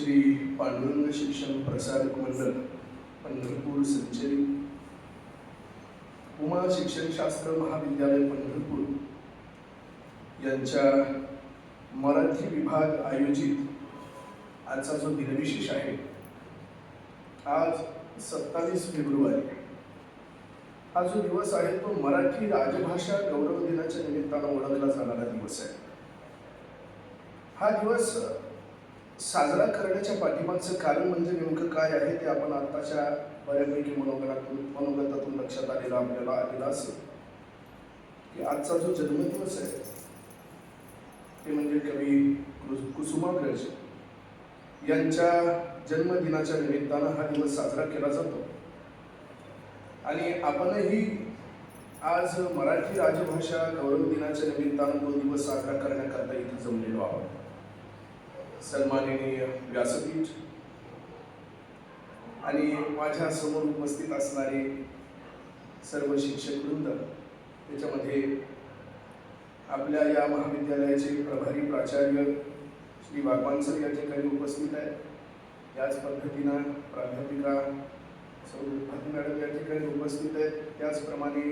श्री पांडुरंग शिक्षण प्रसारक मंडळ पंढरपूर संचलित उमा शिक्षणशास्त्र महाविद्यालय पंढरपूर यांच्या मराठी विभाग आयोजित आजचा जो दिनविशेष आहे, आज 27 फेब्रुवारी हा जो दिवस आहे तो मराठी राजभाषा गौरव दिनाच्या निमित्तानं ओळखला जाणारा दिवस आहे. हा दिवस साजरा करण्याच्या पाठीमागचं कारण म्हणजे नेमकं काय आहे ते आपण आताच्या बऱ्यापैकी मनोगतातून लक्षात आपल्याला आलेला असेल की आजचा जो जन्मदिवस आहे ते म्हणजे कवी कुसुमाग्रज यांच्या जन्मदिनाच्या निमित्तानं हा दिवस साजरा केला जातो. आणि आपणही आज मराठी राजभाषा गौरव दिनाच्या निमित्तानं तो दिवस साजरा करण्याकरता इथे जमलेलो आहोत. सन्माननीय व्यासपीठ आणि माझ्या समोर उपस्थित असणारे सर्व शिक्षक वृंद, त्याच्यामध्ये आपल्या या महाविद्यालयाचे प्रभारी प्राचार्य श्री वाघवान सर या ठिकाणी उपस्थित आहेत. याच पद्धतीनं प्राध्यापिका सौभाग्य मॅडम या ठिकाणी उपस्थित आहेत. त्याचप्रमाणे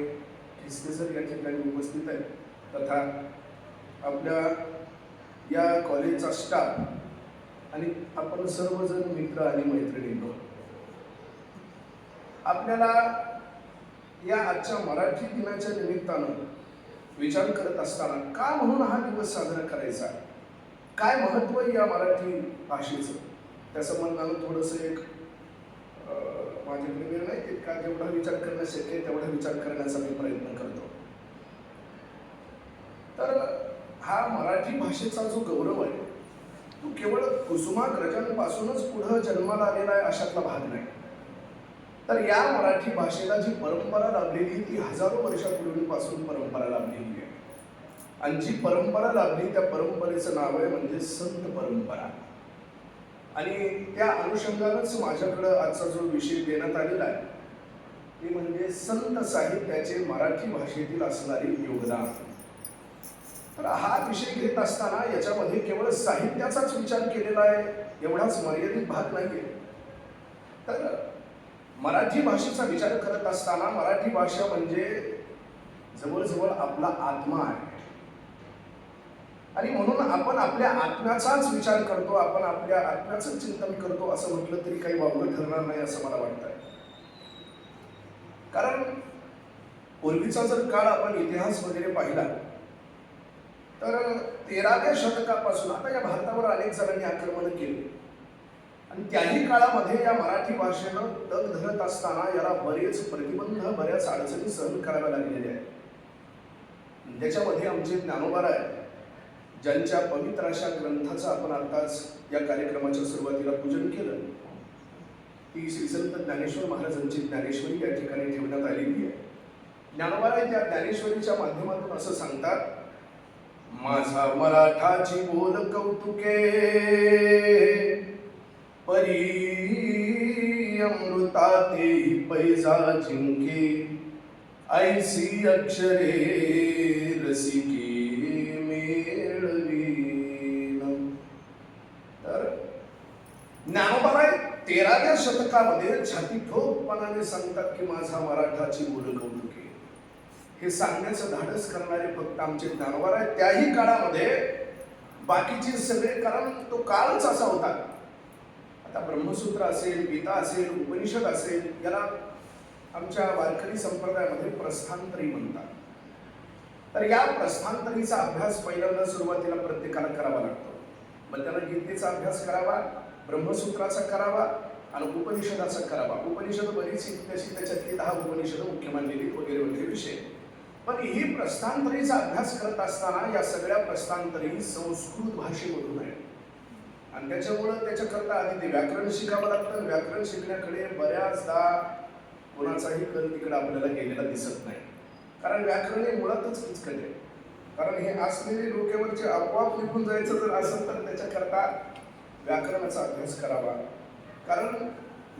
ठिसके सर या ठिकाणी उपस्थित आहेत. तथा आपल्या या कॉलेजचा स्टाफ आणि आपण सर्वजण मित्र आणि मैत्रिणींनो, आपल्याला या आजच्या मराठी दिनाच्या निमित्तानं विचार करत असताना का म्हणून हा दिवस साजरा करायचा, काय महत्त्व या मराठी भाषेचं, त्या संबंधानं थोडंसं एक माझ्याकडे वेळ नाही तितका जेवढा विचार करणं शक्य आहे तेवढा विचार करण्याचा मी प्रयत्न करतो. तर हा मराठी भाषेचा जो गौरव आहे तो केवळ कुसुमाग्रजांपासूनच पुढे जन्माला आलेला आहे अशातला भाग नाही. तर या मराठी भाषेला जी परंपरा लाभलेली ती हजारो वर्षापूर्वीपासून परंपरा लाभलेली आहे. आणि जी परंपरा लाभली त्या परंपरेचं नाव आहे म्हणजे संत परंपरा. आणि त्या अनुषंगानंच माझ्याकडं आजचा जो विषय देण्यात आलेला आहे ते म्हणजे संत साहित्याचे मराठी भाषेतील असणारे योगदान. तर हा विषय घेत असताना याच्यामध्ये केवळ साहित्याचाच विचार केलेला आहे एवढाच मर्यादित भाग नाहीये. तर मराठी भाषेचा विचार करत असताना मराठी भाषा म्हणजे जवळजवळ आपला आत्मा आहे. आणि म्हणून आपण आपल्या आत्म्याचाच विचार करतो, आपण आपल्या आत्म्याचं चिंतन करतो असं म्हटलं तरी काही वावगं ठरणार नाही असं मला वाटतंय. कारण पूर्वीचा जर काळ आपण इतिहास वगैरे पाहिला तर 13व्या शतकापासून आता या भारतावर अनेक जणांनी आक्रमण केली आणि त्याही काळामध्ये या मराठी भाषेनं तग धरत असताना याला बरेच प्रतिबंध, बऱ्याच अडचणी सहन कराव्या लागलेल्या आहेत. त्याच्यामध्ये आमचे ज्ञानोबा आहे, ज्यांच्या पवित्र अशा ग्रंथाचं आपण आताच या कार्यक्रमाच्या सुरुवातीला पूजन केलं. ती श्री संत ज्ञानेश्वर महाराजांची ज्ञानेश्वरी या ठिकाणी ठेवण्यात आलेली आहे. ज्ञानोबा त्या ज्ञानेश्वरीच्या माध्यमातून असं सांगतात, माझा मराठाची बोल कौतुके परी अमृताते पैजा जिंके ऐसी अक्षरे रसिके मेळवीन. तर ज्ञानोबा 13व्या शतकामध्ये छाती ठोकपणाने सांगतात की माझा मराठाची बोल कौतुके. हे सांगण्याचं धाडस करणारे फक्त आमचे ज्ञानोबा आहेत. त्याही काळामध्ये बाकीचे सगळे, कारण तो काळच असा होता. आता ब्रह्मसूत्र असेल, गीता असेल, उपनिषद असेल, याला आमच्या वारकरी संप्रदायामध्ये प्रस्थानतरी म्हणतात. तर या प्रस्थानतरीचा अभ्यास पहिल्यांदा सुरुवातीला प्रत्येकाला करावा लागतो. मग त्याला गीतेचा अभ्यास करावा, ब्रह्मसूत्राचा करावा आणि उपनिषदाचा करावा. उपनिषद बरीच तशी त्याच्यातली 10 उपनिषद मुख्य मानलेली वगैरे वगैरे विषय. पण ही प्रस्थानतरीचा अभ्यास करत असताना या सगळ्या प्रस्थानतरी संस्कृत भाषेमधून आहे आणि त्याच्यामुळं त्याच्याकरता आधी ते व्याकरण शिकावं लागतं. व्याकरण शिकण्याकडे बऱ्याचदा कोणाचाही कल तिकडे आपल्याला गेलेला दिसत नाही, कारण व्याकरण हे मुळातच किचकट आहे. कारण हे असलेले डोक्यावरचे आपोआप निघून जायचं जर असेल तर त्याच्याकरता व्याकरणाचा अभ्यास करावा. कारण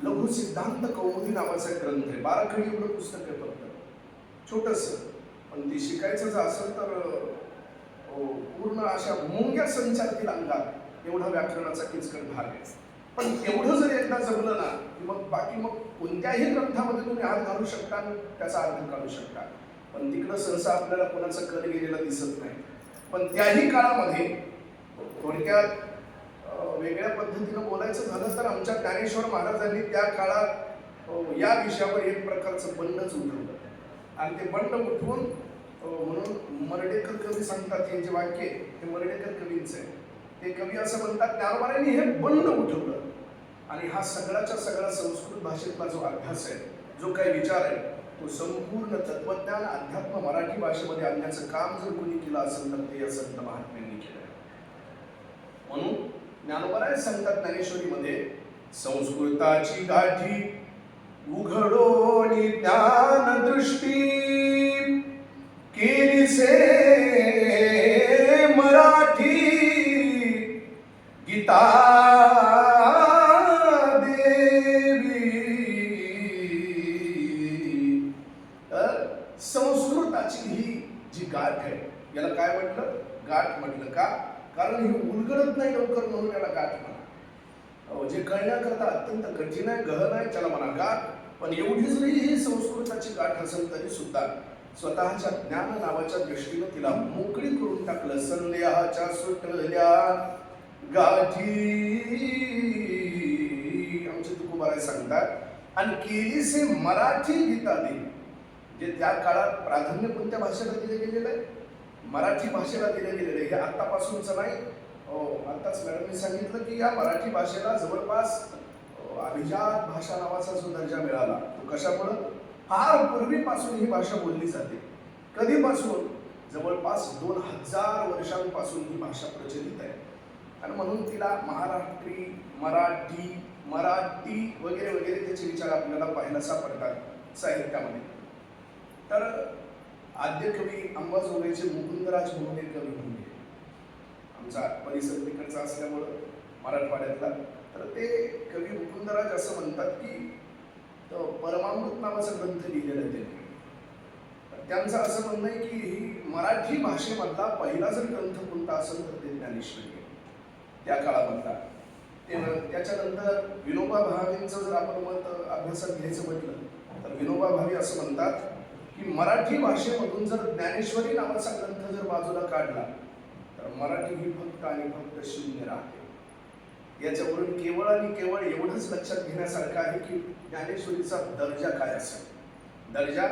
लघु सिद्धांत कौमुदी नावाचा एक ग्रंथ आहे, 12 खडी एवढं पुस्तक आहे, फक्त छोटंसं. पण ते शिकायचं जर असेल तर पूर्ण अशा मुंग्या संचारतील अंगात एवढा व्याकरणाचा किचकट भाग आहे. पण तेवढं जर एकदा जमलं ना की मग बाकी मग कोणत्याही ग्रंथामध्ये तुम्ही हात घालू शकता आणि त्याचा अर्थ काढू शकता. पण तिकडं सहसा आपल्याला कोणाचं कल गेलेला दिसत नाही. पण त्याही काळामध्ये थोडक्यात वेगळ्या पद्धतीनं बोलायचं झालं तर आमच्या ज्ञानेश्वर महाराजांनी त्या काळात या विषयावर एक प्रकारचं बंडच उठवलं. आणि ते बंड उठवून म्हणून मर्ढेकर कवी सांगतात, हे जे वाक्य आहे ते मर्ढेकर कवींचं आहे. ते कवी असं म्हणतात, ज्ञानोबांनी हे बंड उठवलं आणि हा सगळ्याच्या सगळा संस्कृत भाषेतला जो अभ्यास आहे, जो काही विचार आहे, तो संपूर्ण तत्वज्ञान अध्यात्म मराठी भाषेमध्ये आणण्याचं काम जर कोणी केलं असेल तर ते या संत महात्म्यांनी केलं. म्हणून ज्ञानोबा सांगतात ज्ञानेश्वरीमध्ये, संस्कृताची गाठी उघडोनी ज्ञान दृष्टी केली से मराठी गीता देवी. संस्कृताची ही जी गाठ आहे याला काय म्हटलं? गाठ म्हटलं. का? कारण ही उलगडत नाही लवकर म्हणून याला गाठ म्हणा. जे कळण्याकरता अत्यंत कठीण आहे, गहन आहे, त्याला म्हणा गाठ. पण एवढी जरी ही संस्कृताची गाठ असेल तरी सुद्धा स्वतःच्या ज्ञान नावाच्या दृष्टीनं तिला मोकळी करून टाकलं. संदेहाच्या सुटल्या गाठी आमचे तुकोबाराय सांगतात. आणि केली से मराठी गीता देवी, जे त्या काळात प्राधान्य कोणत्या भाषेला दिले गेलेलं आहे? मराठी भाषेला दिले गेलेलं आहे. हे आतापासूनच नाही. आताच मॅडमने सांगितलं की या मराठी भाषेला जवळपास अभिजात भाषा नावाचा जो दर्जा मिळाला तो कशामुळं? फार पूर्वीपासून ही भाषा बोलली जाते. कधीपासून? जवळपास 2000 वर्षांपासून ही भाषा प्रचलित आहे. आणि म्हणून तिला महाराष्ट्री, मराठी, मराठी वगैरे वगैरे त्याचे विचार आपल्याला पाहायला सापडतात साहित्यामध्ये. तर आद्य कवी अंबाजोगाईचे मुकुंदराज म्हणून एक कवी होते. आमचा परिसर तिकडचा असल्यामुळं मराठवाड्यातला, तर ते कवी मुकुंदराज असं म्हणतात की परमामृत नावाचा ग्रंथ लिहिलेला आहे त्यांनी. त्यांचं असं म्हणणं आहे की ही मराठी भाषेमधला पहिला जर ग्रंथ कोणता असेल तर ते ज्ञानेश्वरी आहे त्या काळामधला. त्याच्यानंतर विनोबा भावेंचं जर आपण मत अभ्यासात घ्यायचं म्हटलं तर विनोबा भावे असं म्हणतात की मराठी भाषेमधून जर ज्ञानेश्वरी नावाचा ग्रंथ जर बाजूला काढला तर मराठी ही फक्त आणि फक्त शून्य राहते. याच्यावरून केवळ आणि केवळ एवढंच लक्षात घेण्यासारखं आहे की ज्ञानेश्वरीचा दर्जा काय असेल. दर्जा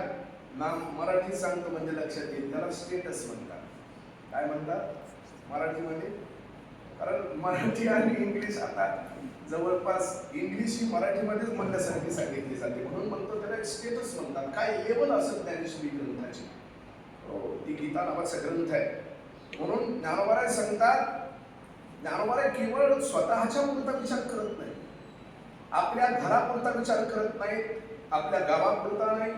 नाम मराठी सांगतो म्हणजे लक्षात येईल, त्याला स्टेटस म्हणतात. काय म्हणतात मराठीमध्ये? कारण मराठी आणि इंग्लिश आता जवळपास इंग्लिश ही मराठीमध्येच म्हणण्यासारखी सांगितली जाते, म्हणून म्हणतो त्याला एक स्टेटस म्हणतात. काय लेवल असत ज्ञानेश्वरी ग्रंथाची? ती गीता नावाचा ग्रंथ आहे. म्हणून ज्ञानोबा सांगतात, ज्ञानोबा केवळ स्वतःच्या पुरता विचार करत नाही, आपल्या घरापुरता विचार करत नाही, आपल्या गावापुरता नाही,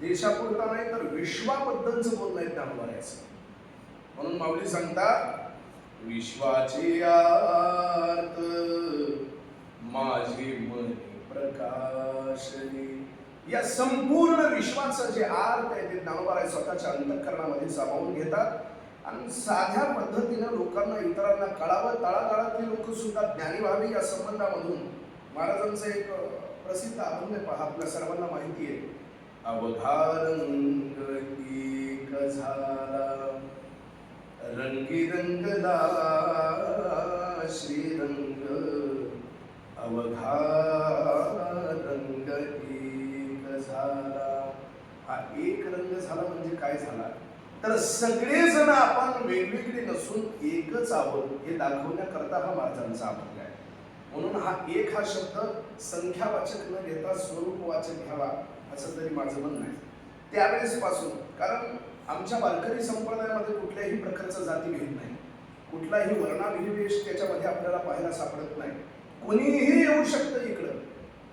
देशापुरता नाही, तर विश्वाबद्दलच बोलणं आहे ज्ञानोबाचं. म्हणून माऊली सांगतात, विश्वाचे आर्त माझे मन प्रकाशने. या संपूर्ण विश्वाचं जे आर्त आहे ते ज्ञानोबा स्वतःच्या अंतःकरणामध्ये सामावून घेतात आणि साध्या पद्धतीनं लोकांना, इतरांना कळावं, तळागाळातली लोक सुद्धा ज्ञानी व्हावी या संबंधामधून महाराजांचं एक प्रसिद्ध अभंग आहे, आपल्या सर्वांना माहिती आहे. अवघारंग एक झाला रंगी रंगला श्रीरंग, अवघा रंग एक झाला. हा एक रंग झाला म्हणजे काय झाला? तर सगळेजण आपण वेगवेगळे नसून एकच आहोत हे दाखवण्याकरता हा महाराजांचा अभंग आहे. म्हणून हा एक हा शब्द संख्यावाचक न घेता स्वरूपवाचक घ्यावा असं तरी माझं म्हणणं आहे. त्यावेळेस पासून, कारण आमच्या वारकरी संप्रदायामध्ये कुठल्याही प्रकारचा जातीभेद नाही, कुठलाही वर्णाभिनिवेश त्याच्यामध्ये आपल्याला पाहायला सापडत नाही. कोणीही येऊ शकतं इकडं,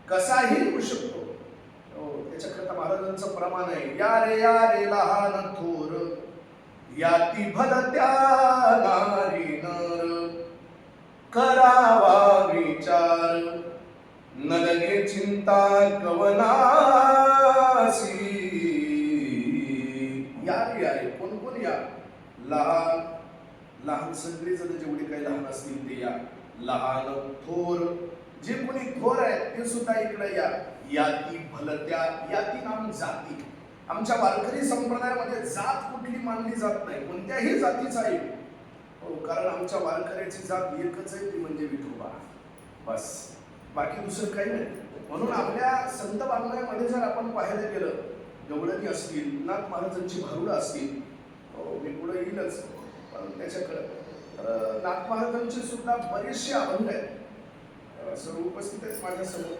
कसाही येऊ शकतो. त्याच्याकरता महाराजांचं प्रमाण आहे, या रे लहान थोर याती भलत्या नारी नर, करावा विचार न लगे चिंता कवनासी. या रे कोण या? लहान लहान सगळे जण जेवढे काही लहान असतील ते या. लहान थोर जे कोणी थोर आहेत ते सुद्धा इकडे या. याती भलत्या, याती नाम जाती. आमच्या वारकरी संप्रदायामध्ये जात कुठली मानली जात नाही, कोणत्याही जातीचा आहे. हो, कारण आमच्या वारकऱ्याची जात एकच आहे, ती म्हणजे विठोबा. बस, बाकी दुसरं काही नाही. म्हणून आपल्या संत वाङ्मयामध्ये जर आपण पाहायला गेलं, गवळणी असतील, नाथ महाराजांची भारुडं असतील, हो मी पुढे येईलच पण त्याच्याकडं, तर नाथ महाराजांचे सुद्धा बरेचसे अभंग आहेत, सर्व उपस्थित आहेत माझ्यासमोर.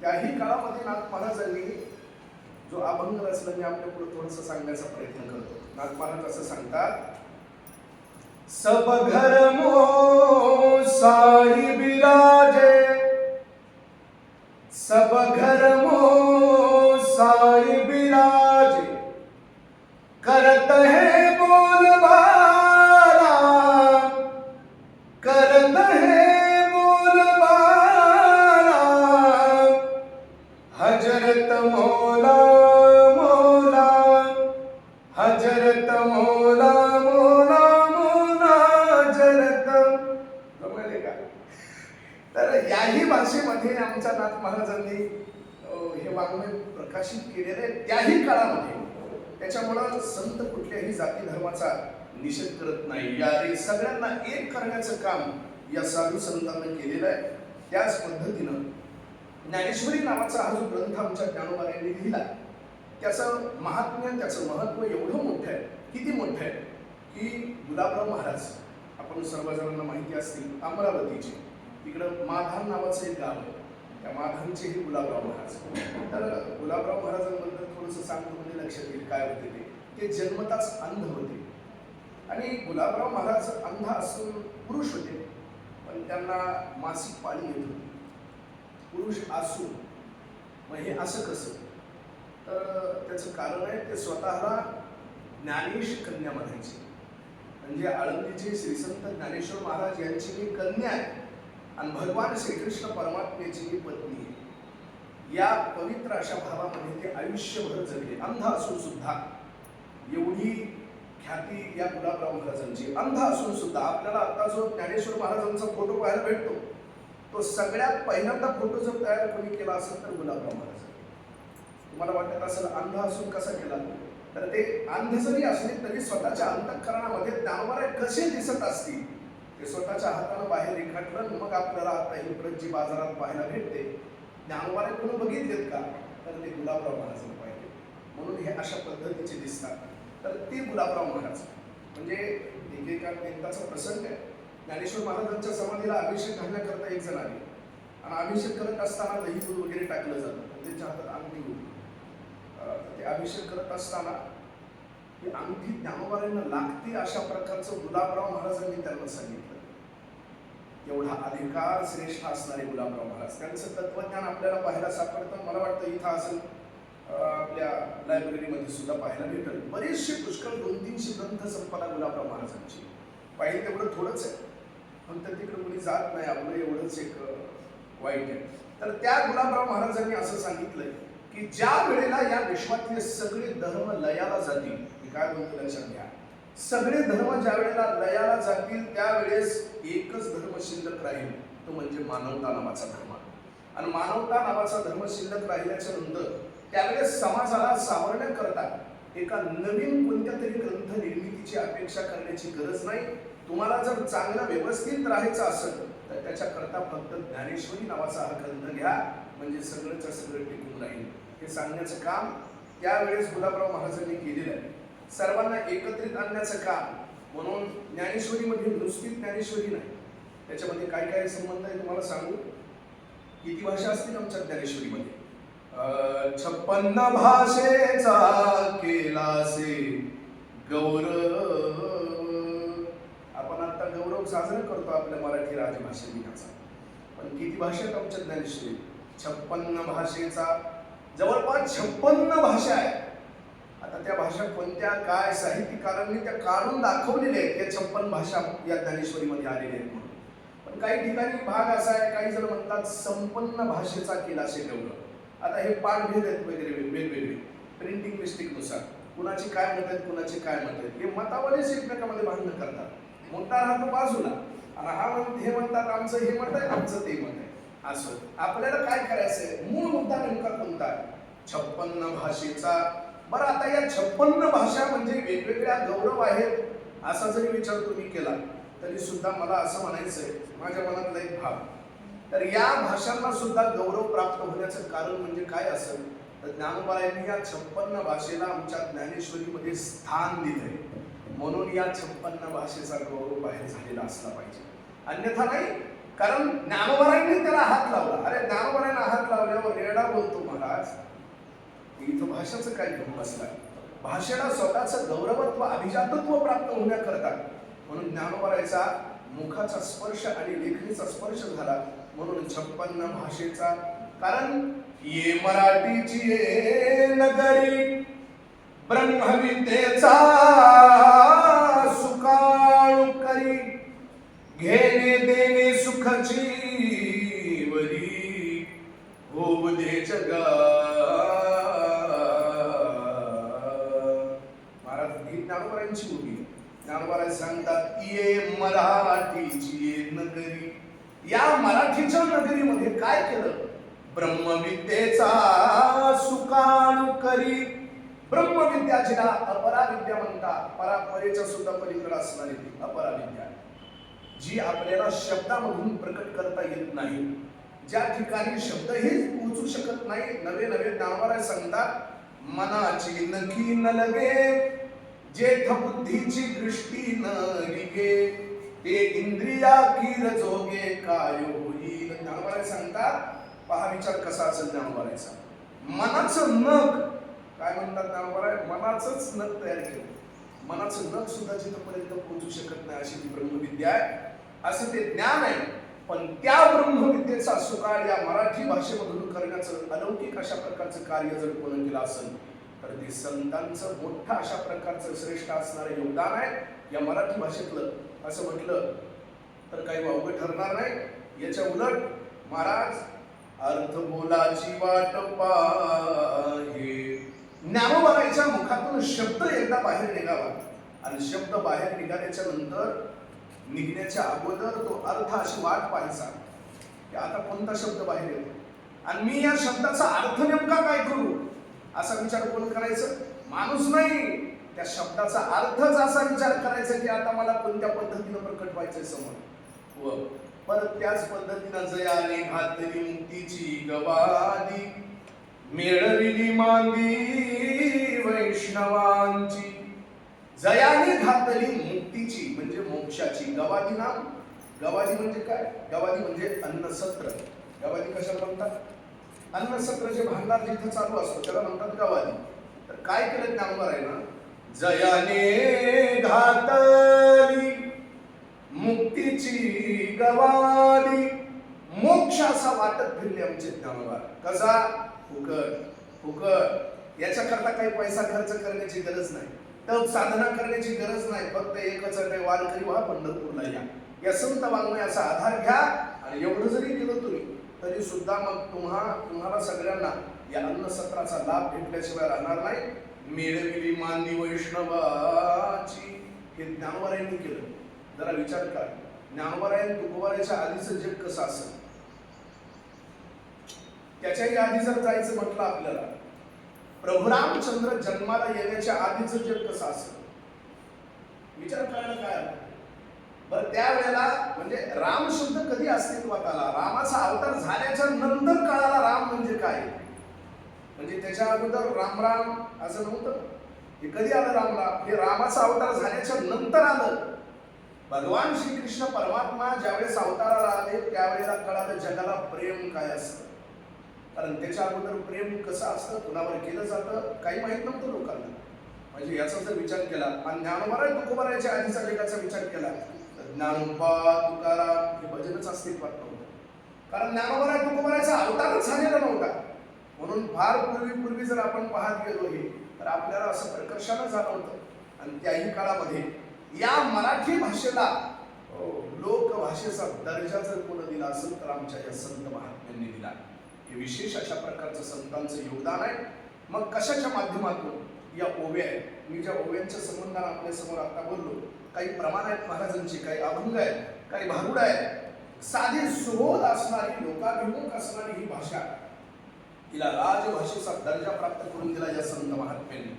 त्याही काळामध्ये नाथ महाराजांनी जो अभंग रचला मी आपल्या पुढे थोडंसं सांगण्याचा प्रयत्न करतो. नाथ महाराज असं सांगतात, सब घर मो साई बिराजे, सब घर मो साई बिराजे, करत है बोल बाला, करत है बोल बाला, हजरत मौला मौला, हजरत मौला मौला मौला हजरत. समजले का? तर याही भाषेमध्ये आमच्या नाथ महाराजांनी हे वाङ्मय प्रकाशित केलेले आहे त्याही काळामध्ये. त्याच्यामुळं संत कुठल्याही जाती धर्माचा निषेध करत नाही. या रे सगळ्यांना एक करण्याचं काम या साधू संतांनी केलेलं आहे. त्याच पद्धतीनं ज्ञानेश्वरी नावाचा हा जो ग्रंथ आमच्या ज्ञानोबा यांनी लिहिला, त्याचं महात्म्य, त्याचं महत्त्व एवढं मोठं आहे. किती मोठं आहे की गुलाबराव महाराज, आपण सर्वजणांना माहिती असतील, अमरावतीचे तिकडं माधान नावाचं एक गाव आहे, त्या माधानचेही गुलाबराव महाराज. तर गुलाबराव महाराजांबद्दल थोडंसं सांगतो म्हणजे लक्षात येईल काय होते ते जन्मताच अंध होते. आणि गुलाबराव महाराज अंध असून पुरुष होते, पण त्यांना मासिक पाळी येत होती. पुरुष असून मग हे असं कसं? तर त्याचं कारण आहे, ते स्वतःला ज्ञानेश कन्या म्हणायचे. म्हणजे आळंदीचे श्रीसंत ज्ञानेश्वर महाराज यांची मी कन्या आहे आणि भगवान श्रीकृष्ण परमात्म्याची मी पत्नी आहे. या पवित्र अशा भावामध्ये ते आयुष्यभर जगले, अंध असून सुद्धा. एवढी ख्याती या गुलाबराव महाराजांची. अंध असून सुद्धा आपल्याला आता जो ज्ञानेश्वर महाराजांचा फोटो पाहायला भेटतो, तो सगळ्यात पहिल्यांदा फोटो जर तयार कोणी केला असेल तर गुलाबराव महाराज. तुम्हाला वाटत असेल अंध असून कसा केला? तर ते अंध जरी असले तरी स्वतःच्या अंतःकरणामध्ये ज्ञानोबा कसे दिसत असतील ते स्वतःच्या हातानं बाहेर रेखाटलं. मग आपल्याला आता ही प्रत जी बाजारात पाहायला भेटते, ज्ञानोबा कोणी बघितलेत का? तर ते गुलाबराव महाराजांना पाहिजे. म्हणून हे अशा पद्धतीचे दिसतात. तर ते गुलाबराव महाराज म्हणजे एकेका त्यांचा प्रसंग आहे. ज्ञानेश्वर महाराजांच्या समाधीला अभिषेक घालण्याकरता एक जण आले आणि अभिषेक करत असताना दही दूध वगैरे टाकलं जातं, त्यांच्या हातात अंगठी होती. ते अभिषेक करत असताना ही अंगठी ज्ञानोबांना लागते अशा प्रकारचं गुलाबराव महाराजांनी त्यांना सांगितलं. एवढा अधिकार श्रेष्ठ असणारे गुलाबराव महाराज, त्यांचं तत्वज्ञान आपल्याला पाहायला सापडतं. मला वाटतं इथं असेल, आपल्या लायब्ररीमध्ये सुद्धा पाहायला भेटेल. बरेचसे पुष्कळ 200-300 ग्रंथ संपदा गुलाबराव महाराजांची. पाहिजे तेवढं थोडंच आहे, पण तर तिकडे कोणी जात नाही, आपलं एवढंच एक वाईट आहे. तर त्या गुलाबराव महाराजांनी असं सांगितलंय की ज्या वेळेला या विश्वातले सगळे धर्म लयाला जातील, मी काय बोलतो लक्षात घ्या, सगळे धर्म ज्या वेळेला लयाला जातील त्यावेळेस एकच धर्म शिल्लक राहील, तो म्हणजे मानवता नावाचा धर्म. आणि मानवता नावाचा धर्म शिल्लक राहिल्याच्या नंतर त्यावेळेस समाजाला सावरण्याकरता एका नवीन कोणत्या तरी ग्रंथ निर्मितीची अपेक्षा करण्याची गरज नाही. तुम्हाला जर चांगलं व्यवस्थित राहायचं असेल तर त्याच्याकरता फक्त ज्ञानेश्वरी नावाचा हा ग्रंथ घ्या, म्हणजे सगळंच सगळं टिकून राहील. हे सांगण्याचं काम त्यावेळेस गुलाबराव महाराजांनी केलेलं आहे. सर्वांना एकत्रित आणण्याचं काम. म्हणून ज्ञानेश्वरीमध्ये नुसती ज्ञानेश्वरी नाही, त्याच्यामध्ये काय काय संबंध आहे तुम्हाला सांगू. किती भाषा असतील आमच्या ज्ञानेश्वरीमध्ये? 56 भाषेचा केलासे गौरव. आपण आता गौरव साजरा करतो आपल्या मराठी राजभाषा दिनाचा, पण किती भाषा आमच्या ज्ञानेश्वरी? 56 भाषेचा, जवळपास 56 भाषा आहे. आता त्या भाषा कोणत्या, काय साहित्यकारांनी त्या काढून दाखवलेल्या आहेत. या 56 भाषा या ज्ञानेश्वरीमध्ये आलेल्या आहेत म्हणून. पण काही ठिकाणी भाग असा आहे, काही जण म्हणतात संपन्न भाषेचा केलासे गौरव. आता हे पाठभेद आहेत वगैरे वेगवेगळे प्रिंटिंग मिस्टेकनुसार, कुणाची काय मत आहेत, कुणाची काय मत आहेत, हे मतावरच एकमेकांमध्ये भांडणं करतात. मुद्दा राहतो बाजूला. आणि हे म्हणतात आमचं हे मत आहे, आमचं ते मत आहे. असं आपल्याला काय करायचंय, मूळ मुद्दा नेमका कोणता आहे? 56 भाषेचा. बरं, आता या 56 भाषा म्हणजे वेगवेगळ्या गौरव आहेत असा जरी विचार तुम्ही केला तरी सुद्धा मला असं म्हणायचंय, माझ्या मनातला एक भाग, तर या भाषांना सुद्धा गौरव प्राप्त होण्याचं कारण म्हणजे काय असेल तर ज्ञानोबांनी या 56 भाषेला आमच्या ज्ञानेश्वरीमध्ये स्थान दिलंय, म्हणून या 56 भाषेचा गौरव बाहेर झालेला असला पाहिजे, अन्यथा नाही. कारण ज्ञानोबांनी त्याला हात लावला. अरे ज्ञानोबांना हात लावल्यावर रेडा बोलतो महाराज, इथं भाषेचं काय घेऊन बसलाय? भाषेला स्वतःचं गौरवत्व अभिजातत्व प्राप्त होण्याकरता म्हणून ज्ञानोबाचा मुखाचा स्पर्श आणि लेखणीचा स्पर्श झाला, म्हणून 56 भाषेचा. कारण ये मराठीची ये नगरी ब्रह्मविद्येचा सुकाळू करी, घेणे देणे सुखाची वरी होऊ दे जगा. महाराज ही ज्ञानोबांची उभी. ज्ञानोबा सांगतात ये मराठीची ये नगरी. या मराठीच्या नगरीमध्ये काय केलं? ब्रह्मविद्येचा सुकाणू करी. ब्रह्मविद्या जिला अपराविद्या म्हणतात, परापरेच्या सुद्धा पलीकडे असणारी ती अपराविद्या, जी आपल्याला शब्दामधून प्रकट करता येत नाही, ज्या ठिकाणी शब्दही पोहोचू शकत नाही. नवे नवे ज्ञानोबा सांगतात मनाची नखी न लगे, जेथ बुद्धीची दृष्टी न निगे, ते इंद्रिया कीर जोगे काय होईल. ज्ञानोबा सांगतात, पहा विचार कसा असेल ज्ञानोबाचा. मनाचं नख काय म्हणतात ज्ञानोबा, मनाचंच नख तयार केलं. मनाचं नख सुद्धा जिथपर्यंत पोहोचू शकत नाही अशी ती ब्रह्मविद्या आहे, असं ते ज्ञान आहे. पण त्या ब्रह्मविद्येचा सुकाळ या मराठी भाषेमधून करण्याचं अलौकिक अशा प्रकारचं कार्य जर कोण केलं असेल तर ते संतांचं मोठं अशा प्रकारचं श्रेष्ठ असणारं योगदान आहे या मराठी भाषेतलं. असं म्हटलं तर काही वावगं ठरणार नाही. याच्या उलट महाराज अर्थ बोलाची वाट पाहे. ज्ञानोबाच्या मुखातून शब्द एकदा बाहेर निघावा आणि शब्द बाहेर निघाल्याच्या नंतर निघण्याच्या अगोदर तो अर्थ अशी वाट पाहायचा की आता कोणता शब्द बाहेर येतो आणि मी या शब्दाचा अर्थ नेमका काय करू असा विचार कोण करायचं? माणूस नाही, त्या शब्दाचा अर्थच असा विचार करायचा की आता मला कोणत्या पद्धतीनं प्रकट व्हायचंय समोर. व परत त्याच पद्धतीनं जयाने घातली मुक्तीची गवादी, मिळविली मांदी वैष्णवांची. जयाने घातली मुक्तीची म्हणजे मोक्षाची गवादी. नाम गवादी म्हणजे काय? गवादी म्हणजे अन्नसत्र. गवादी कशाला म्हणतात? अन्नसत्र जे भांडार जिथे चालू असतो त्याला म्हणतात गवादी. तर काय केलं ज्ञानोबांना? जयाने घातली मुक्तीची गवादी, मोक्ष असा वाटत फिरले आमचे ज्ञानोबा. कसा? फुकट. फुकट याच्याकरता काही पैसा खर्च करण्याची गरज नाही, तप साधना करण्याची गरज नाही. फक्त एकच आहे, वारकरी व्हा, पंढरपूरला या संत वाङ्मयाचा आधार घ्या आणि एवढं जरी केलं तुम्ही तरी सुद्धा मग तुम्हाला सगळ्यांना या अन्नसत्राचा लाभ घेतल्याशिवाय राहणार नाही. मिळविली मांदी वैष्णवाची हे ज्ञानोबांनी केलं. जरा विचार करा, ज्ञानोबांनी तुकोबाराच्या आधीचं जग कसं असेल? त्याच्याही आधी जर जायचं म्हटलं आपल्याला, प्रभू रामचंद्र जन्माला येण्याच्या आधीचं जग कसं असेल? विचार करायला काय? बरं, त्यावेळेला म्हणजे राम शब्द कधी अस्तित्वात आला? रामाचा अवतार झाल्याच्या नंतर कळाला राम म्हणजे काय. म्हणजे त्याच्या अगोदर राम राम असं नव्हतं. हे कधी आलं राम राम? हे रामाचा अवतार झाल्याच्या नंतर आलं. भगवान श्रीकृष्ण परमात्मा ज्यावेळेस अवताराला आले त्यावेळेला कळालं जगाला प्रेम काय असतं. कारण त्याच्या अगोदर प्रेम कसं असतं, कुणावर केलं जातं काही माहित नव्हतं लोकांना. म्हणजे याचा जर विचार केला आणि ज्ञानोबा तुकोबाराच्या आधीचा जगाचा विचार केला तर ज्ञानोबा तुकाराम हे भजनच अस्तित्वात नव्हतं. कारण ज्ञानोबा तुकोबाराचा अवतारच झालेला नव्हता. म्हणून फार पूर्वी जर आपण पाहत गेलो हे तर आपल्याला असं प्रकर्षानं जाणवतं. आणि त्याही काळामध्ये या मराठी भाषेला लोकभाषेचा दर्जा जर कोण दिला असेल तर आमच्या या संत महात्म्यांनी दिला. हे विशेष अशा प्रकारचं संतांचं योगदान आहे. मग कशाच्या माध्यमातून? या ओव्या आहेत. मी ज्या ओव्यांच्या संबंधाने आपल्या समोर आता बोललो, काही प्रमाण आहेत महाराजांची, काही अभंग आहेत. काही भारुड आहे. साधी सुबोध असणारी, लोकाभिमुख असणारी ही भाषा, तिला राजभाषेचा दर्जा प्राप्त करून दिला या संत महात्म्यांनी.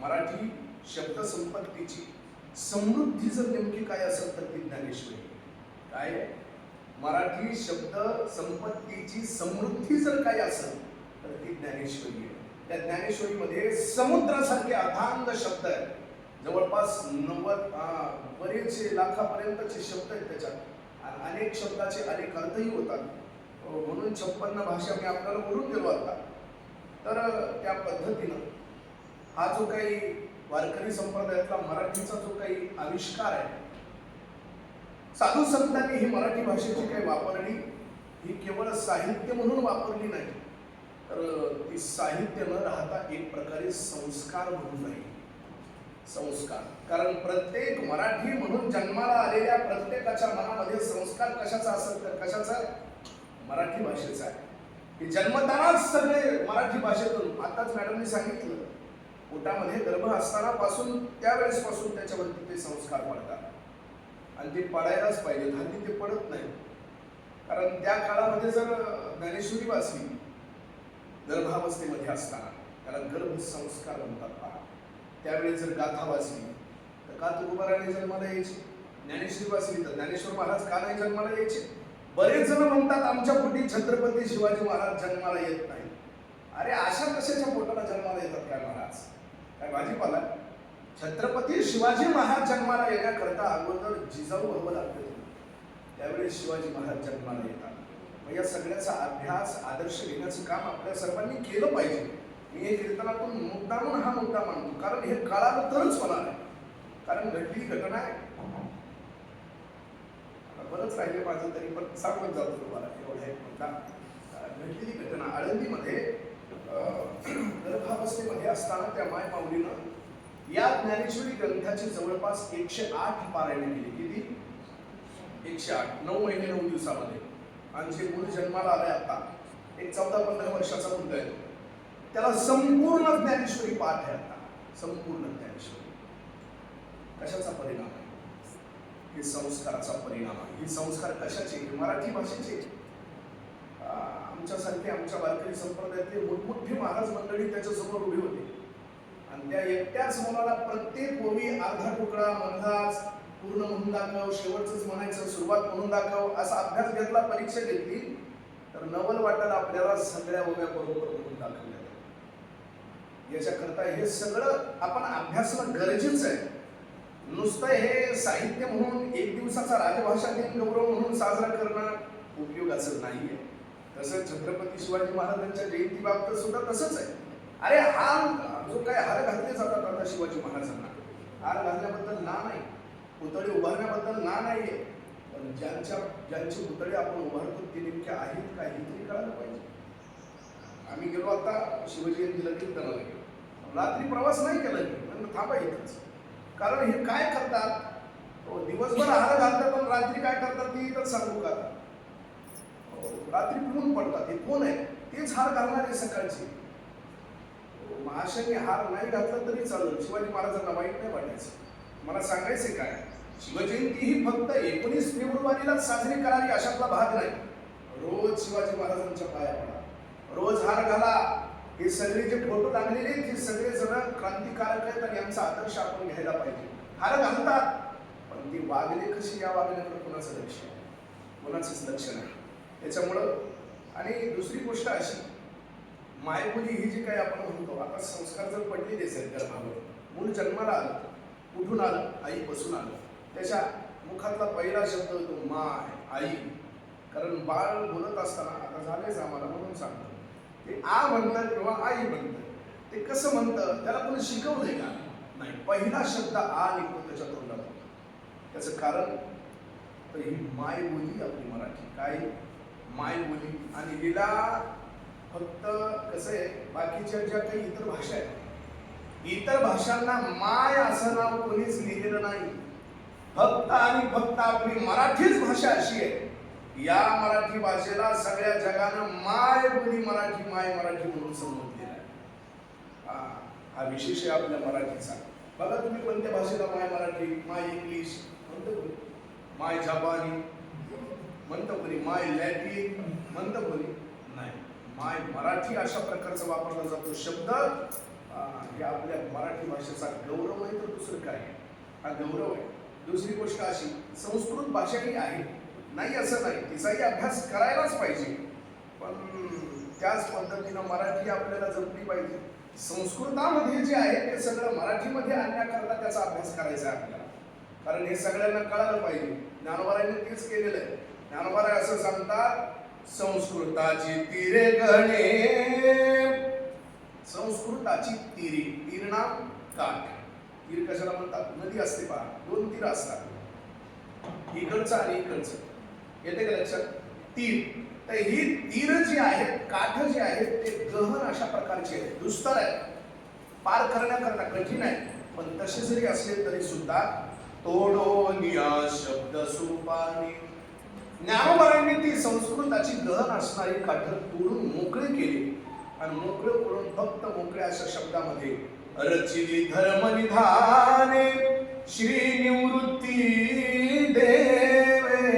मराठी शब्द संपत्तीची समृद्धी जर नेमकी काय असेल तर ती ज्ञानेश्वरी. काय मराठी शब्द संपत्तीची समृद्धी जर काय असेल तर ती ज्ञानेश्वरी आहे. त्या ज्ञानेश्वरीमध्ये समुद्रासारखे अथांग शब्द आहेत. जवळपास 90 बरेचसे लाखापर्यंतचे शब्द आहेत त्याच्यात. अनेक शब्दाचे अनेक अर्थही होतात. म्हणून 56 भाषा मी आपल्याला बोलून गेलो आता. तर त्या पद्धतीनं हा जो काही वारकरी संप्रदायातला मराठीचा जो काही आविष्कार आहे, साधू संतांनी ही मराठी भाषेची काही वापरली, ही केवळ साहित्य म्हणून वापरली नाही, तर ती साहित्य न राहता एक प्रकारे संस्कार म्हणून राहील. संस्कार. कारण प्रत्येक मराठी म्हणून जन्माला आलेल्या प्रत्येकाच्या मनामध्ये संस्कार कशाचा असेल तर कशाचा? मराठी भाषेचा आहे. की जन्मतानाच सगळे मराठी भाषेतून, आताच मॅडमनी सांगितलं, पोटामध्ये गर्भ असताना पासून त्यावेळेस पासून त्याच्यावरती ते संस्कार पडतात आणि ते पडायलाच पाहिजे. हल्ली ते पडत नाही. कारण त्या काळामध्ये जर ज्ञानेश्वरी वाचली गर्भावस्थेमध्ये असताना, त्याला गर्भसंस्कार म्हणतात. पहा, त्यावेळेस जर गाथा वाचली तर का तुकोबाराने जन्माला यायचे? ज्ञानेश्वरी वाचली तर ज्ञानेश्वर महाराज का नाही जन्माला यायचे? बरेच जण म्हणतात आमच्या पोटी छत्रपती शिवाजी महाराज जन्माला येत नाही. अरे अशा कशाच्या पोटाला जन्माला येतात काय महाराज? काय भाजीपाला? छत्रपती शिवाजी महाराज जन्माला येण्याकरता अगोदर जिजाऊ व्हावं लागतं. त्यावेळेस शिवाजी महाराज जन्माला येतात. मग या सगळ्याचा अभ्यास, आदर्श घेण्याचं काम आपल्या सर्वांनी केलं पाहिजे. मी हे कीर्तनातून मुद्दामून हा मुद्दा मानतो, कारण हे कळालं तरच होणार आहे. कारण घडली घटना आहे. बरंच राहिले माझं, तरी पण सांगत जातो तुम्हाला. एवढा एक मुद्दा, घडलेली घटना आळंदीमध्ये गर्भावस्थेमध्ये असताना त्या माय माऊलीनं या ज्ञानेश्वरी ग्रंथाची जवळपास 108 पारायणे केली. किती? 108. 9 महिने 9 दिवसामध्ये. आणि जे मूल जन्माला आलाय आता, एक 14-15 वर्षाचा मुलगा आहे, त्याला संपूर्ण ज्ञानेश्वरी पाठ आहे आता. संपूर्ण ज्ञानेश्वरी. कशाचा परिणाम आहे? हे संस्काराचा परिणाम आहे. हे संस्कार कशाचे? मराठी भाषेचे. आमच्यासारखे, आमच्या वारकरी संप्रदायातले मोठमोठे महाराज मंडळी त्याच्यासमोर उभी होते आणि त्या एकट्याच मुलाला प्रत्येक ओवी अर्धा तुकडा, मधलाच पूर्ण म्हणून दाखव, शेवटच म्हणायचं, सुरुवात म्हणून दाखव, असा अभ्यास घेतला. परीक्षा घेतली तर नवल वाटायला आपल्याला सगळ्या ओव्या बरोबर म्हणून दाखवल्या. याच्याकरता हे सगळं आपण अभ्यासणं गरजेचं आहे. नुसतं हे साहित्य म्हणून एक दिवसाचा राजभाषा दिन गौरव म्हणून साजरा करणं उपयोगाचं नाहीये. तसं छत्रपती शिवाजी महाराजांच्या जयंती बाबतीत सुद्धा तसंच आहे. अरे हा जो काय हार घातले जातात आता शिवाजी महाराजांना, हार घालण्याबद्दल ना नाही, पुतळे उभारण्याबद्दल ना नाहीये, पण ज्यांचे पुतळे आपण उभारतो ते नेमके आहेत का हे तरी कळायला पाहिजे. आम्ही गेलो आता शिवजयंतीला कीर्तनाला गेलो. रात्री प्रवास नाही केला मी, म्हणून थांबा इथंच. कारण हे काय करतात, दिवसभर हार घालतात पण रात्री काय करतात ते तर सांगू का? रात्री पिऊन पडतात. हे कोण आहे? तेच हार घालणारे सकाळचे. महाशयने हार नाही घातला तरी चालेल, शिवाजी महाराजांना वाईट नाही वाटायचं. मला सांगायचे काय, शिवजयंती ही फक्त 19 फेब्रुवारीलाच साजरी करावी अशातला भाग नाही. रोज शिवाजी महाराजांच्या पाया पडा, रोज हार घाला. हे सगळे जे फोटो लागलेले आहेत हे सगळे जण क्रांतिकारक आहेत आणि यांचा आदर्श आपण घ्यायला पाहिजे. हार घालतात पण ती वागले कशी या वागण्याकडे कोणाचं लक्ष आहे? कोणाचंच लक्ष नाही. त्याच्यामुळं आणि दुसरी गोष्ट अशी, मायबोली ही जी काही आपण म्हणतो, आता संस्कार जर पडलेलेच आहेत गर्भावर, मूल जन्माला आलं, कुठून आलं? आईपासून आलं. त्याच्या मुखातला पहिला शब्द होतो माय, आई. कारण बाळ बोलत असताना, आता झालेच आम्हाला म्हणून सांगतो, ते आ म्हणतात किंवा आई म्हणतात. ते कसं म्हणतं त्याला कोणी शिकवलंय का? नाही. पहिला शब्द आ निघतो त्याच्या तोंडातून. त्याचं कारण तर ही मायबोली आपली मराठी. काय? मायबोली. आणि हिला फक्त कसं आहे, बाकीच्या ज्या काही इतर भाषा आहेत, इतर भाषांना माय असं नाव कोणीच लिहिलेलं नाही. फक्त आणि फक्त आपली मराठीच भाषा अशी आहे, या मराठी भाषेला सगळ्या जगानं माय बोली मराठी, माय मराठी म्हणून संबोधलेलं आहे. हा विशेष आहे आपल्या मराठीचा. बघा तुम्ही कोणत्या भाषेला माय मराठी, माय इंग्लिश म्हणतो, माय जपानी म्हणतं कोणी, माय लॅटिन म्हणतं कोणी, नाही, माय मराठी अशा प्रकारचा वापरला जातो शब्द. हे आपल्या मराठी भाषेचा गौरव आहे, तर दुसरं काय आहे, हा गौरव आहे. दुसरी गोष्ट अशी, संस्कृत भाषा ही आहे, नाही असं नाही, तिचाही अभ्यास करायलाच पाहिजे, पण त्याच पद्धतीनं मराठी आपल्याला जपली पाहिजे. संस्कृतामध्ये जे आहे ते सगळं मराठीमध्ये आणण्याकरता त्याचा अभ्यास करायचा आहे आपल्याला, कारण हे सगळ्यांना कळालं पाहिजे. ज्ञानोबारांनी तेच केलेलं आहे. ज्ञानोबा असं सांगतात, संस्कृताची तीरे गणे, संस्कृताची तीरे, तीर नाम काठ. तीर कशाला म्हणतात? नदी असते पहा, दोन तीर असतात, इकडचं आणि इकडचं, येते का लक्षात? तीर. तर ही तीर जी आहेत, काठ जी आहेत, ते गहन अशा प्रकारचे आहेत, दुस्तर आहेत, पार करण्याकरता कठीण आहे. पण तसे जरी असले तरी सुद्धा तोडोनिया शब्द स्वरूपाने ज्ञानोबारांनी ती संस्कृताची गहन असणारी काठ तोडून मोकळे केले आणि मोकळे करून फक्त मोकळ्या अशा शब्दामध्ये रचिली धर्मनिधाने श्री निवृत्ती देवे.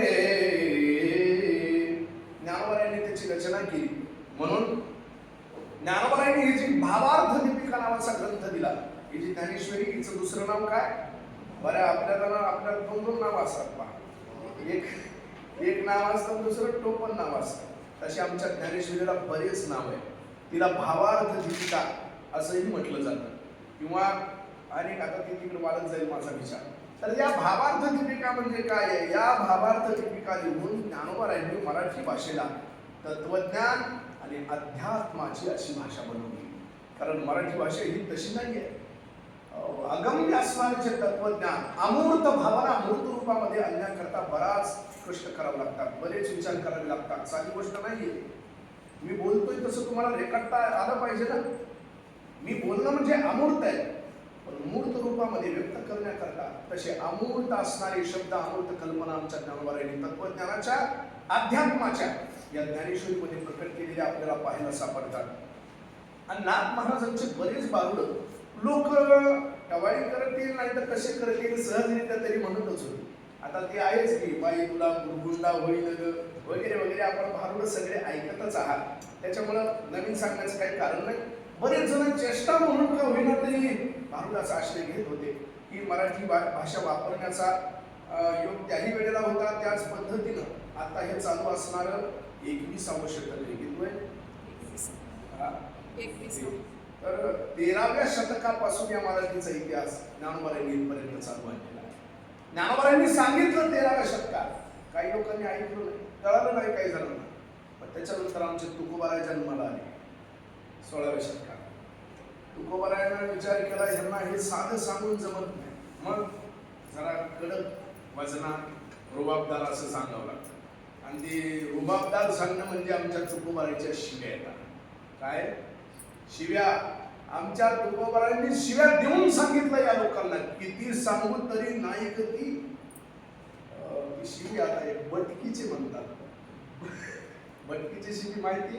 ज्ञानोबारांनी त्याची रचना केली. म्हणून ज्ञानोबारांनी ही जी भावार्थ दीपिका नावाचा ग्रंथ दिला, ही जी ज्ञानेश्वरी, हिचं दुसरं नाव काय? बरं, आपल्याला दोन नाव असतात पहा, एक नाव असतं, दुसरं टोपण नाव असतं. तशी आमच्या ज्ञानेश्वरीला बरेच नाव आहे. तिला भावार्थ दीपिका असंही म्हटलं जातं, किंवा अनेक, आता ते तिकडे वाढत जाईल माझा विचार. तर या भावार्थ दीपिका म्हणजे काय आहे? या भावार्थ दीपिका लिहून ज्ञानोबारांनी मराठी भाषेला तत्वज्ञान आणि अध्यात्माची अशी भाषा बनवली. कारण मराठी भाषा ही तशी नाही आहे. अगम्य असणारे तत्वज्ञान अमूर्त भावना मूर्त रूपामध्ये आणण्याकरता बराच कष्ट करावे लागतात, बरेच विचार करावे लागतात. साधी गोष्ट नाहीये. मी बोलतोय तसं तुम्हाला रेखाटता आलं पाहिजे ना. मी बोलणं म्हणजे अमूर्त आहे, पण मूर्त रूपामध्ये व्यक्त करण्याकरता तसे अमूर्त असणारे शब्द, अमूर्त कल्पना आमच्या ज्ञानोबारांनी तत्वज्ञानाच्या, अध्यात्माच्या या ज्ञानेश्वरीमध्ये प्रकट केलेले आपल्याला पाहायला सापडतात. आणि नाथ महाराजांचे बरेच बारुड लोक टवाळी करतील, नाही तर कसे करतील, सहजरित्या तरी म्हणतच होते. आता ते आहेच की, बाई तुला गुरगुंडा होईल वगैरे वगैरे, आपण भारुड सगळे ऐकतच आहात, त्याच्यामुळं नवीन सांगण्याचं काही कारण नाही. बरेच जण चेष्टा म्हणून का होईना तरी भारुडाचा आश्रय घेत होते, की मराठी भाषा वापरण्याचा योग त्याही वेळेला होता. त्याच पद्धतीनं आता हे चालू असणारं 21वे शतक घेतोय, तर 13व्या शतकापासून या मराठीचा इतिहास ज्ञानोबारांनी पर्यंत चालू आहे. ज्ञानोबारांनी सांगितलं 13व्या शतकात, काही लोकांनी ऐकलं नाही, कळालं नाही काही जणांना. पण त्याच्यानंतर आमचे तुकोबाराय जन्माला आले 16व्या शतकात. तुकोबारायानं विचार केला, ह्यांना हे साधं सांगून जमत नाही, मग जरा कडक वजनात रुबाबदार असं सांगावं लागतं. आणि ते रुबाबदार सांगणं म्हणजे आमच्या तुकोबारायच्या शिव्या येतात. काय शिव्या? आमच्या तुकोबारायांनी शिव्या देऊन सांगितलं या लोकांना, किती सांगू तरी नाही ती शिवी. आता एक बटकीचे म्हणतात, बटकीची शिवी माहिती?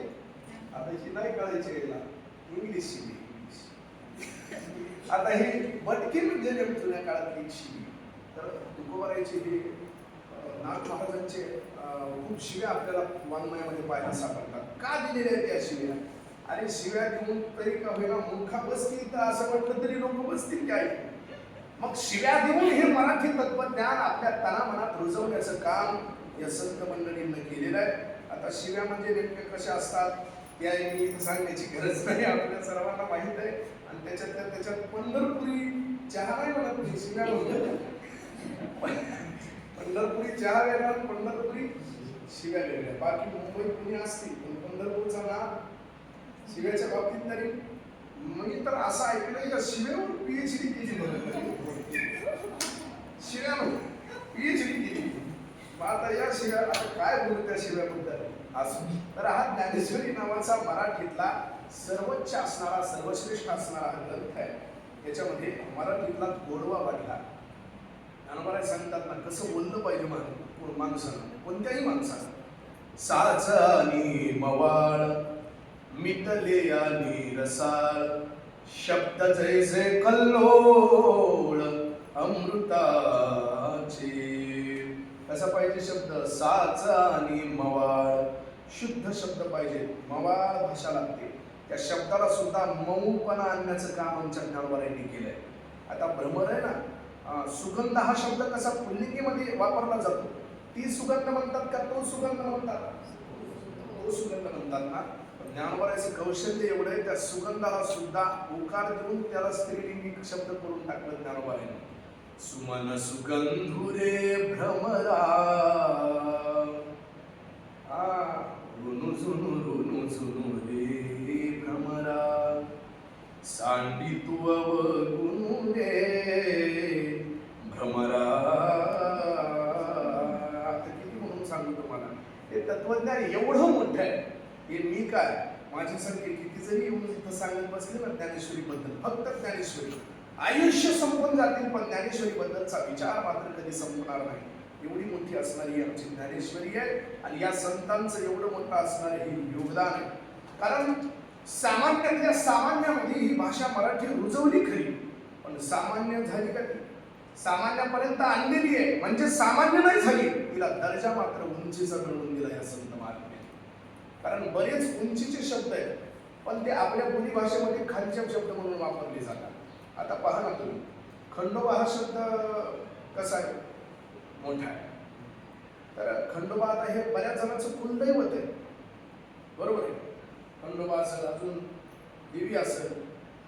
आता ही नाही कळायची याला, इंग्लिश शिवी. आता ही बटकी म्हणजे जुन्या काळातली शिवी. तर तुकोबारायचे हे नाथ महाराजांचे खूप शिव्या आपल्याला वाङ्मयामध्ये पाहायला सापडतात. का दिलेल्या आहेत त्या शिव्या? आणि शिव्या देऊन तरी का होईना मूर्खा बसतील, तर असं म्हटलं तरी लोक बसतील की ऐक. मग शिव्या देऊन हे मराठी तत्वज्ञान आपल्या तनामनात रुजवण्याचं काम या संत मंडळींनी केलेलं आहे. आता शिव्या म्हणजे नेमक्या कशा असतात त्या मी सांगण्याची गरज नाही, आपल्या सर्वांना माहीत आहे. आणि त्याच्यात पंढरपुरी चहा नाही म्हणत मी, शिव्या पंढरपुरी चहा वेगळा, पंढरपुरी शिव्या वेगळ्या. बाकी मुंबई पुणे असतील, पण पंढरपूरचा नाव शिव्याच्या बाबतीत तरी मी तर असं ऐकलंय का शिव्यावर PhD केली, शिव्यावर PhD केली. आता या शिव्या, आता काय बोलू त्या शिव्याबद्दल असं. तर हा ज्ञानेश्वरी नावाचा मराठीतला सर्वोच्च असणारा, सर्वश्रेष्ठ असणारा हा ग्रंथ आहे. त्याच्यामध्ये मराठीतला गोडवा वाढला. ज्ञानोबा सांगतात ना, कसं बोललं पाहिजे माणसानं, कोणत्याही माणसानं. साचानी मवाळ मिटले आणि रसाळ, शब्द जैसे कल्लोळ अमृताचे. कसा पाहिजे शब्द? साचा आणि मवाळ, शुद्ध शब्द पाहिजे, मवाळ भाषा लागते. त्या शब्दाला सुद्धा मऊपणा आणण्याचं काम आमच्या ज्ञानोबारांनी केलंय. आता भ्रमर आहे ना, सुगंध हा शब्द कसा पुल्लिंगीमध्ये वापरला जातो, ती सुगंध म्हणतात का तो सुगंध म्हणतात? तो सुगंध म्हणतात ना. ज्ञानोबारांचं कौशल्य एवढं आहे, त्या सुगंधाला सुद्धा उकार देऊन त्याला स्त्रीलिंगी शब्द करून टाकलं ज्ञानोबारांनी. सुमन सुगंधुरे भ्रमरा, रुनु झुनु रे भ्रमरा, सांडी तू अवगुनु रे भ्रमरा. आता किती म्हणून सांगू तुम्हाला, हे तत्वज्ञान एवढं मोठं आहे. हे मी काय, माझ्यासारखे किती जरी येऊन इथं सांगत बसले ना ज्ञानेश्वरी बद्दल, फक्त ज्ञानेश्वरी, आयुष्य संपून जातील पण ज्ञानेश्वरी बद्दलचा विचार मात्र कधी संपणार नाही. एवढी मोठी असणारी आमची ज्ञानेश्वरी आहे आणि या संतांचं एवढं मोठं असणारे हे योगदान आहे. कारण सामान्यातल्या सामान्यामध्ये ही भाषा मराठी रुजवली खरी, पण सामान्य झाली का ती? सामान्यापर्यंत आणलेली आहे म्हणजे सामान्य नाही झाली, तिला दर्जा मात्र उंचीचा मिळवून दिला या संत महात्म्याने. कारण बरेच उंचीचे शब्द आहेत पण ते आपल्या बोली भाषेमध्ये खालच्या शब्द म्हणून वापरले जातात. आता पहा ना तुम्ही, खंडोबा हा शब्द कसा आहे? मोठा आहे. तर खंडोबा आता हे बऱ्याच जणांचं कुलदैवत आहे, बरोबर आहे. खंडोबा असेल, अजून देवी असेल.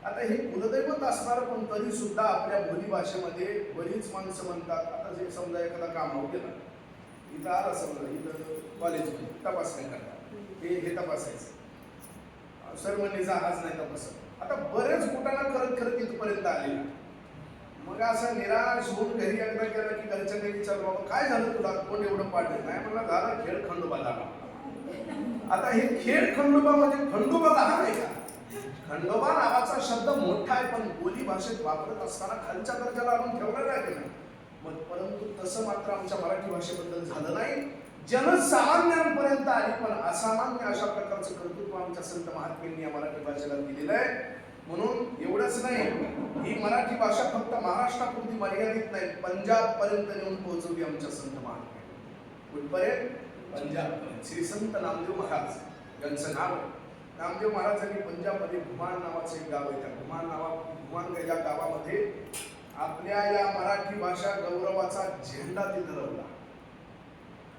आता हे कुलदैवत असणार पण तरी सुद्धा आपल्या बोली भाषेमध्ये बरीच माणसं म्हणतात. आता जे समजा एखादा काम गेला, इथं आला समजा, इथं कॉलेजमध्ये तपासण्या करतात, हे तपासायचं, सर म्हणजे जहाज नाही तपासत. आता बरेच कुटाणा करत करत इथपर्यंत आलेला. मग असं निराश होऊन घरी एकदा केलं की घरच्यांनी विचारलं, बाबा काय झालं तुला, कोण एवढं पाडलं? नाही मला झाला खेळ खंडोबा झाला. आता हे खेळ खंडोबा म्हणजे खंडोबा लहान आहे का? खंडोबा नावाचा शब्द मोठा आहे पण बोली भाषेत वापरत असताना खालच्या दर्जाला आणून ठेवलेला आहे की नाही. मग परंतु तसं मात्र आमच्या मराठी भाषेबद्दल झालं नाही. जनसामान्यांपर्यंत आली पण असामान्य अशा प्रकारचं कर्तृत्व आमच्या संत महात्म्यांनी या मराठी भाषेला दिलेलं आहे. म्हणून एवढंच नाही, ही मराठी भाषा फक्त महाराष्ट्रापुरती मर्यादित नाही, पंजाब पर्यंत नेऊन पोहोचवली आमच्या संत महात्म्यांनी. कुठपर्यंत? पंजाबपर्यंत. श्री संत नामदेव महाराज यांचं नाव आहे. नामदेव महाराजांनी पंजाबमध्ये घुमान नावाचं एक गाव आहे, त्या घुमान या गावामध्ये आपल्या या मराठी भाषा गौरवाचा झेंडा तिथं लावला.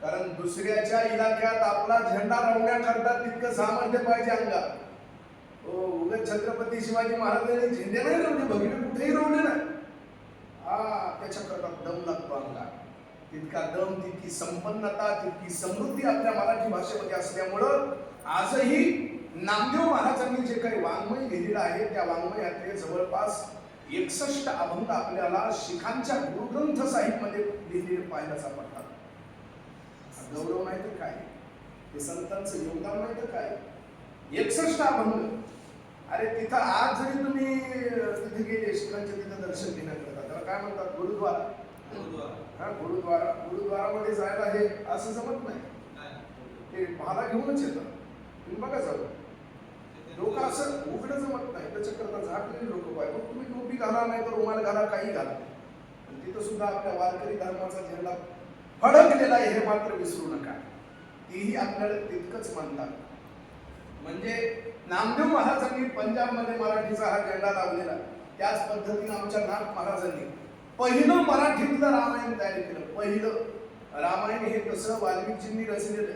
कारण दुसऱ्याच्या इलाक्यात आपला झेंडा लावण्याकरता तितकं सामर्थ्य पाहिजे अंगात. उगाच छत्रपती शिवाजी महाराजांनी झेंडे नाही लावले, भगवे कुठेही लावले ना, त्याच्याकरता दम लागतो अंगात. तितका दम, तितकी संपन्नता, तितकी समृद्धी आपल्या मराठी भाषेमध्ये असल्यामुळं आजही नामदेव महाराजांनी जे काही वाङ्मय लिहिलेलं आहे त्या वाङ्मयातले जवळपास 61 अभंग आपल्याला शिखांच्या गुरुग्रंथ साहिबमध्ये लिहिलेले पाहायला सापडतात. गौरव नाही तर काय, हे संतांचं योगदान नाही तर काय. 61 अभंग. अरे तिथं आज जरी तुम्ही तिथे गेले शिखांच्या तिथं दर्शन घेण्याकरता, त्याला काय म्हणतात? गुरुद्वारा. गुरुद्वारामध्ये जायला हे असं जमत नाही, ते भाला घेऊनच येतात. तुम्ही बघा जाऊ, लोक असं उघडं जमत नाही, त्याच्याकरता झाकलेले लोक पाहिजे. मग तुम्ही टोपी घाला नाही तर रुमाल घाला, काही घाला. तिथं सुद्धा आपल्या वारकरी धर्माचा झेंडा फडकलेला आहे हे मात्र विसरू नका. तीही आपल्याला तितकंच म्हणतात. म्हणजे नामदेव महाराजांनी पंजाबमध्ये मराठीचा हा झेंडा लावलेला. त्याच पद्धतीने आमच्या नाथ महाराजांनी पहिलं मराठीतलं रामायण तयार केलं. पहिलं रामायण हे कसं वाल्मिकींनी रचलेलं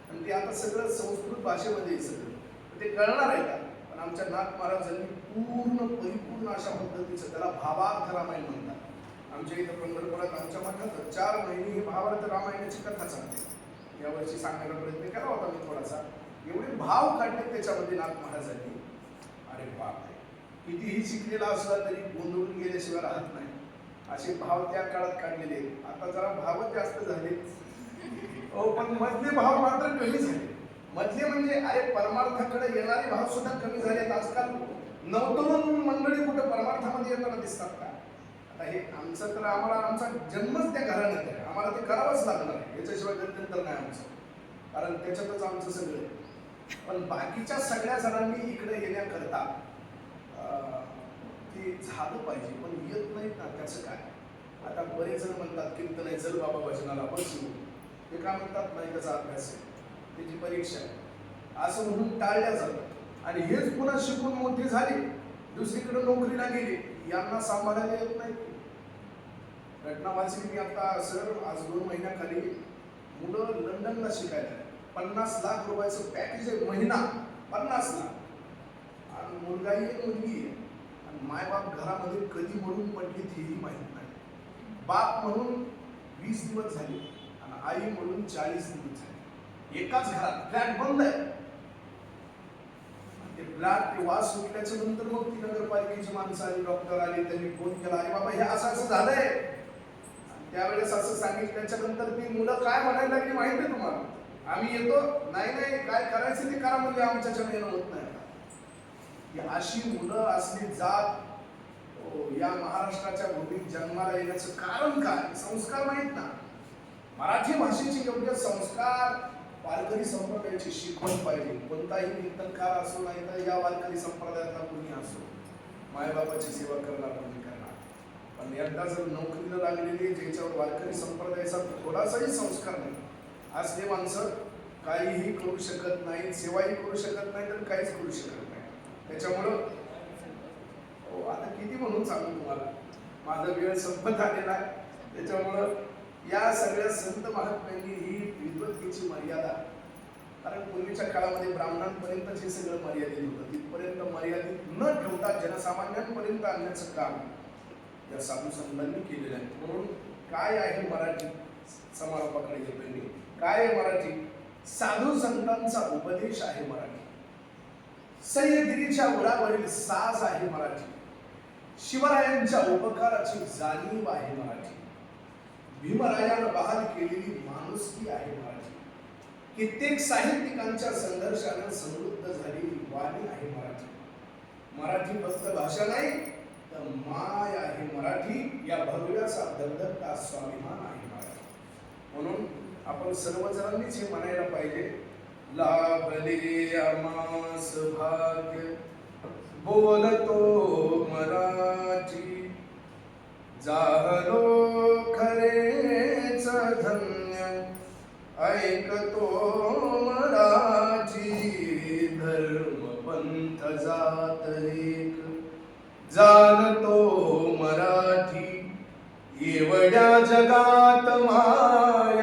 आणि ते आता सगळं संस्कृत भाषेमध्ये सगळं ते कळणार आहे का? पण आमच्या नाथ महाराजांनी पूर्ण परिपूर्ण अशा पद्धतीचं, त्याला भावार्थ रामायण म्हणतात. आमच्या इथं पंढरपुरात आमच्या मठात 4 महिने ही भावार्थ रामायणाची कथा चालते. यावर्षी सांगण्याचा प्रयत्न केला होता मी थोडासा. एवढे भाव काढले त्याच्यामध्ये नाथ महाराजांनी. अरे बाप, कितीही शिकलेला असला तरी गोंधळून गेल्याशिवाय राहत नाही, असे भाव त्या काळात काढलेले. आता जरा भावच जास्त झाले, पण मधले भाव मात्र कमी झाले. मधले म्हणजे अरे परमार्थाकडे येणारे भाव सुद्धा कमी झालेत. आजकाल नवतरुण मंडळी कुठं परमार्थामध्ये येताना दिसतात का? आता हे आमचं तर, आम्हाला आमचा जन्मच त्या घराण्यात आहे, आम्हाला ते करावंच लागणार आहे, याच्याशिवाय गत्यंतर नाही आमचं, कारण त्याच्यातच आमचं सगळं आहे. पण बाकीच्या सगळ्या जणांनी इकडे येण्याकरता ते झालं पाहिजे, पण येत नाहीत ना, त्याचं काय? आता बरेच जण म्हणतात कीर्तन आहे, चल बाबा भजनाला बसू. ते काय म्हणतात नाही त्याचा अभ्यास आहे, त्याची परीक्षा आहे असं म्हणून टाळल्या जातात. आणि हेच पुन्हा शिकून मोठे झाले, दुसरीकडे नोकरीला गेले, यांना सांभाळायला येत नाही. घटना वाचली मी आता सर, आज 2 महिन्याखाली मुलं लंडनला शिकायला 50 लाख रुपयाचं पॅकेज आहे महिना, 50 लाख. आणि मुलगाही आहे, मुलगी आहे. आणि मायबाप घरामध्ये कधी म्हणून पडली तेही माहीत नाही. बाप म्हणून 20 दिवस झाले आणि आई म्हणून 40 दिवस झाले. एकाच घरात फ्लॅट बंद आहे. ते फ्लॅट ते वास सुटल्याच्या नंतर मग ती नगरपालिकेची माणसं आली, डॉक्टर आले, त्यांनी फोन केला, अरे बाबा हे असं असं झालंय. त्यावेळेस असं सांगितल्याच्या नंतर ती मुलं काय म्हणायला लागली माहिती आहे तुम्हाला? आम्ही येतो, नाही नाही काय करायचं ते करा म्हणजे आमच्याच्या येणं होत नाही. अशी मुलं असली जात या महाराष्ट्राच्या भूमीत जन्माला येण्याचं कारण काय? संस्कार नाहीत ना. मराठी भाषेचे योग्य संस्कार, वारकरी संप्रदायाची शिकवण पाहिजे. कोणताही कीर्तनकार असो नाही तर या वारकरी संप्रदायातला कोणी असो, मायबापाची सेवा करणार म्हणजे करणार. पण एकदा जर नोकरीला लागलेली ज्याच्यावर वारकरी संप्रदायाचा थोडासाही संस्कार नाही, आज ते माणसं काहीही करू शकत नाही, सेवाही करू शकत नाही, तर काहीच करू शकत नाही. त्याच्यामुळं आता किती म्हणून सांगू तुम्हाला, माझा वेळ संपत आलेला आहे. त्याच्यामुळं या सगळ्या संत महात्म्यांनी ही विद्वत्तेची मर्यादा, कारण पूर्वीच्या काळामध्ये ब्राह्मणांपर्यंत हे सगळं मर्यादित होतं, तिथपर्यंत मर्यादित न ठेवता जनसामान्यांपर्यंत आणण्याचं काम या साधू संतांनी केलेलं आहे. म्हणून काय आहे मराठी, समारोपाकडे येतोय मी, काय आहे मराठी? साधू संतांचा उपदेश आहे मराठी. सह्याद्रीच्या उरावरील साज आहे मराठी. शिवरायांच्या उपकाराची जाणीव आहे मराठी. भीमरायानं बहाल केलेली माणुसकी आहे मराठी. कित्येक साहित्यिकांच्या संघर्षाने समृद्ध झालेली वाणी आहे मराठी. मराठी फक्त भाषा नाही तर माय आहे मराठी. या भव्याचा दगदगता स्वाभिमान आहे मराठी. म्हणून आपण सर्वजणांनीच हे म्हणायला पाहिजे, लाभले आमास भाग्य बोलतो मराठी. जाहलो खरेच धन्य ऐकतो मराठी. धर्म पंथ जात एक जाणतो मराठी. एवढ्या जगात माय